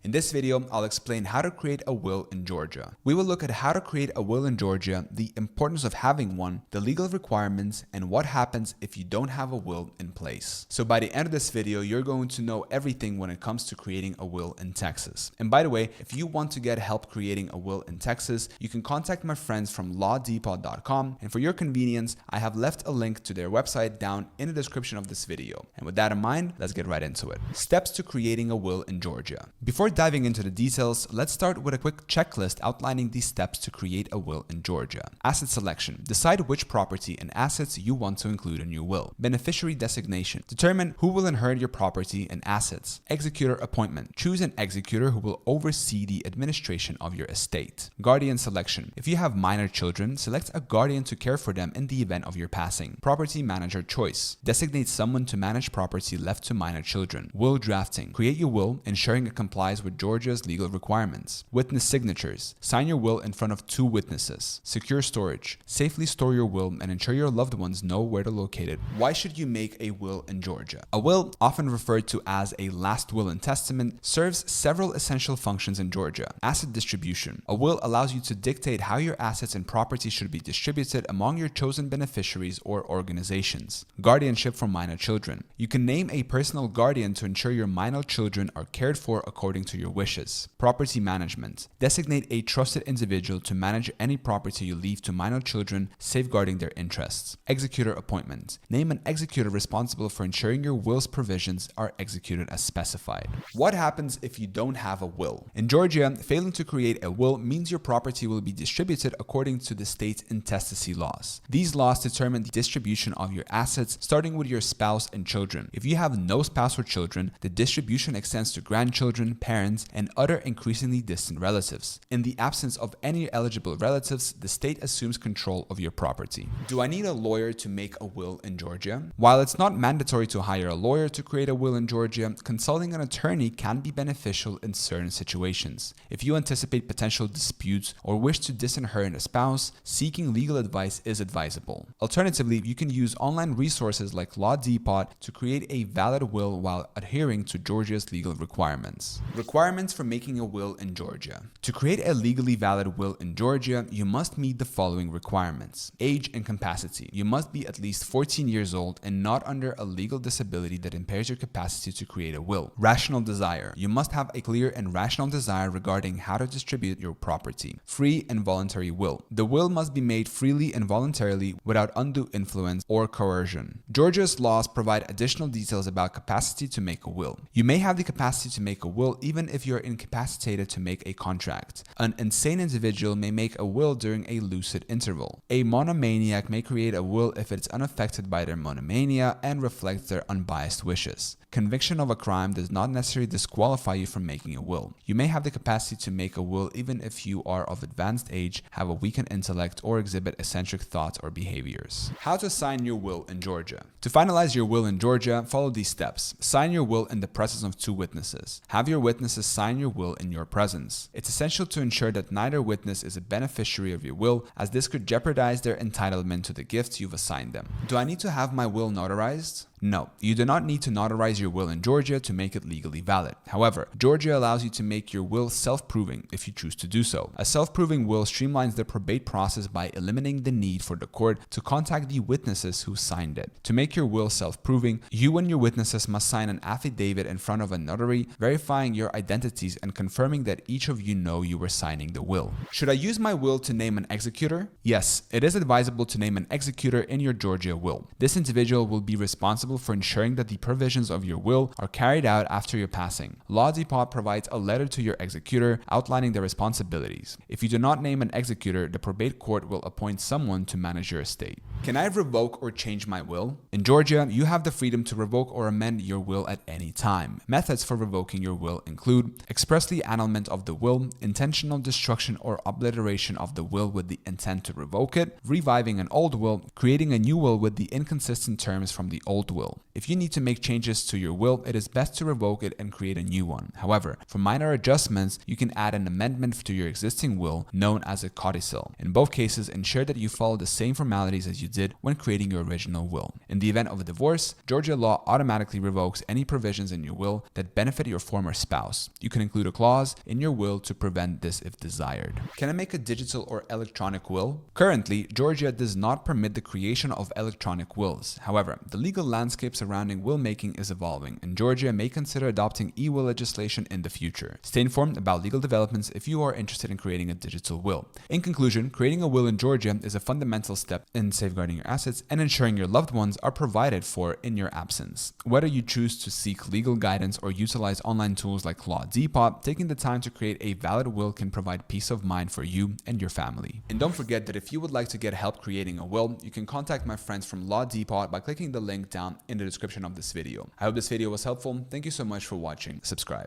In this video, I'll explain how to create a will in Georgia. We will look at how to create a will in Georgia, the importance of having one, the legal requirements, and what happens if you don't have a will in place. So by the end of this video, you're going to know everything when it comes to creating a will in Texas. And by the way, if you want to get help creating a will in Texas, you can contact my friends from lawdepot.com, and for your convenience, I have left a link to their website down in the description of this video. And with that in mind, let's get right into it. Steps to creating a will in Georgia. Before diving into the details, let's start with a quick checklist outlining these steps to create a will in Georgia. Asset selection. Decide which property and assets you want to include in your will. Beneficiary designation. Determine who will inherit your property and assets. Executor appointment. Choose an executor who will oversee the administration of your estate. Guardian selection. If you have minor children, select a guardian to care for them in the event of your passing. Property manager choice. Designate someone to manage property left to minor children. Will drafting. Create your will, ensuring it complies with Georgia's legal requirements. Witness signatures. Sign your will in front of 2 witnesses. Secure storage. Safely store your will and ensure your loved ones know where to locate it. Why should you make a will in Georgia? A will, often referred to as a last will and testament, serves several essential functions in Georgia. Asset distribution. A will allows you to dictate how your assets and property should be distributed among your chosen beneficiaries or organizations. Guardianship for minor children. You can name a personal guardian to ensure your minor children are cared for according to your wishes. Property management. Designate a trusted individual to manage any property you leave to minor children, safeguarding their interests. Executor appointment. Name an executor responsible for ensuring your will's provisions are executed as specified. What happens if you don't have a will? In Georgia, failing to create a will means your property will be distributed according to the state's intestacy laws. These laws determine the distribution of your assets, starting with your spouse and children. If you have no spouse or children, the distribution extends to grandchildren, parents, and other increasingly distant relatives. In the absence of any eligible relatives, the state assumes control of your property. Do I need a lawyer to make a will in Georgia? While it's not mandatory to hire a lawyer to create a will in Georgia, consulting an attorney can be beneficial in certain situations. If you anticipate potential disputes or wish to disinherit a spouse, seeking legal advice is advisable. Alternatively, you can use online resources like Law Depot to create a valid will while adhering to Georgia's legal requirements. Requirements for making a will in Georgia. To create a legally valid will in Georgia, you must meet the following requirements. Age and capacity. You must be at least 14 years old and not under a legal disability that impairs your capacity to create a will. Rational desire. You must have a clear and rational desire regarding how to distribute your property. Free and voluntary will. The will must be made freely and voluntarily without undue influence or coercion. Georgia's laws provide additional details about capacity to make a will. You may have the capacity to make a will even if you're incapacitated to make a contract. An insane individual may make a will during a lucid interval. A monomaniac may create a will if it's unaffected by their monomania and reflects their unbiased wishes. Conviction of a crime does not necessarily disqualify you from making a will. You may have the capacity to make a will even if you are of advanced age, have a weakened intellect, or exhibit eccentric thoughts or behaviors. How to sign your will in Georgia. To finalize your will in Georgia, follow these steps. Sign your will in the presence of 2 witnesses. Have your witnesses sign your will in your presence. It's essential to ensure that neither witness is a beneficiary of your will, as this could jeopardize their entitlement to the gifts you've assigned them. Do I need to have my will notarized? No, you do not need to notarize your will in Georgia to make it legally valid. However, Georgia allows you to make your will self-proving if you choose to do so. A self-proving will streamlines the probate process by eliminating the need for the court to contact the witnesses who signed it. To make your will self-proving, you and your witnesses must sign an affidavit in front of a notary, verifying your identities and confirming that each of you know you were signing the will. Should I use my will to name an executor? Yes, it is advisable to name an executor in your Georgia will. This individual will be responsible for ensuring that the provisions of your will are carried out after your passing. Law Depot provides a letter to your executor outlining their responsibilities. If you do not name an executor, the probate court will appoint someone to manage your estate. Can I revoke or change my will? In Georgia, you have the freedom to revoke or amend your will at any time. Methods for revoking your will include expressly annulment of the will, intentional destruction or obliteration of the will with the intent to revoke it, reviving an old will, creating a new will with the inconsistent terms from the old will. If you need to make changes to your will, it is best to revoke it and create a new one. However, for minor adjustments, you can add an amendment to your existing will known as a codicil. In both cases, ensure that you follow the same formalities as you did when creating your original will. In the event of a divorce, Georgia law automatically revokes any provisions in your will that benefit your former spouse. spouse. You can include a clause in your will to prevent this if desired. Can I make a digital or electronic will? Currently, Georgia does not permit the creation of electronic wills. However, the legal landscape surrounding will making is evolving, and Georgia may consider adopting e-will legislation in the future. Stay informed about legal developments if you are interested in creating a digital will. In conclusion, creating a will in Georgia is a fundamental step in safeguarding your assets and ensuring your loved ones are provided for in your absence. Whether you choose to seek legal guidance or utilize online tools like Law Depot, taking the time to create a valid will can provide peace of mind for you and your family. And don't forget that if you would like to get help creating a will, you can contact my friends from Law Depot by clicking the link down in the description of this video. I hope this video was helpful. Thank you so much for watching. Subscribe.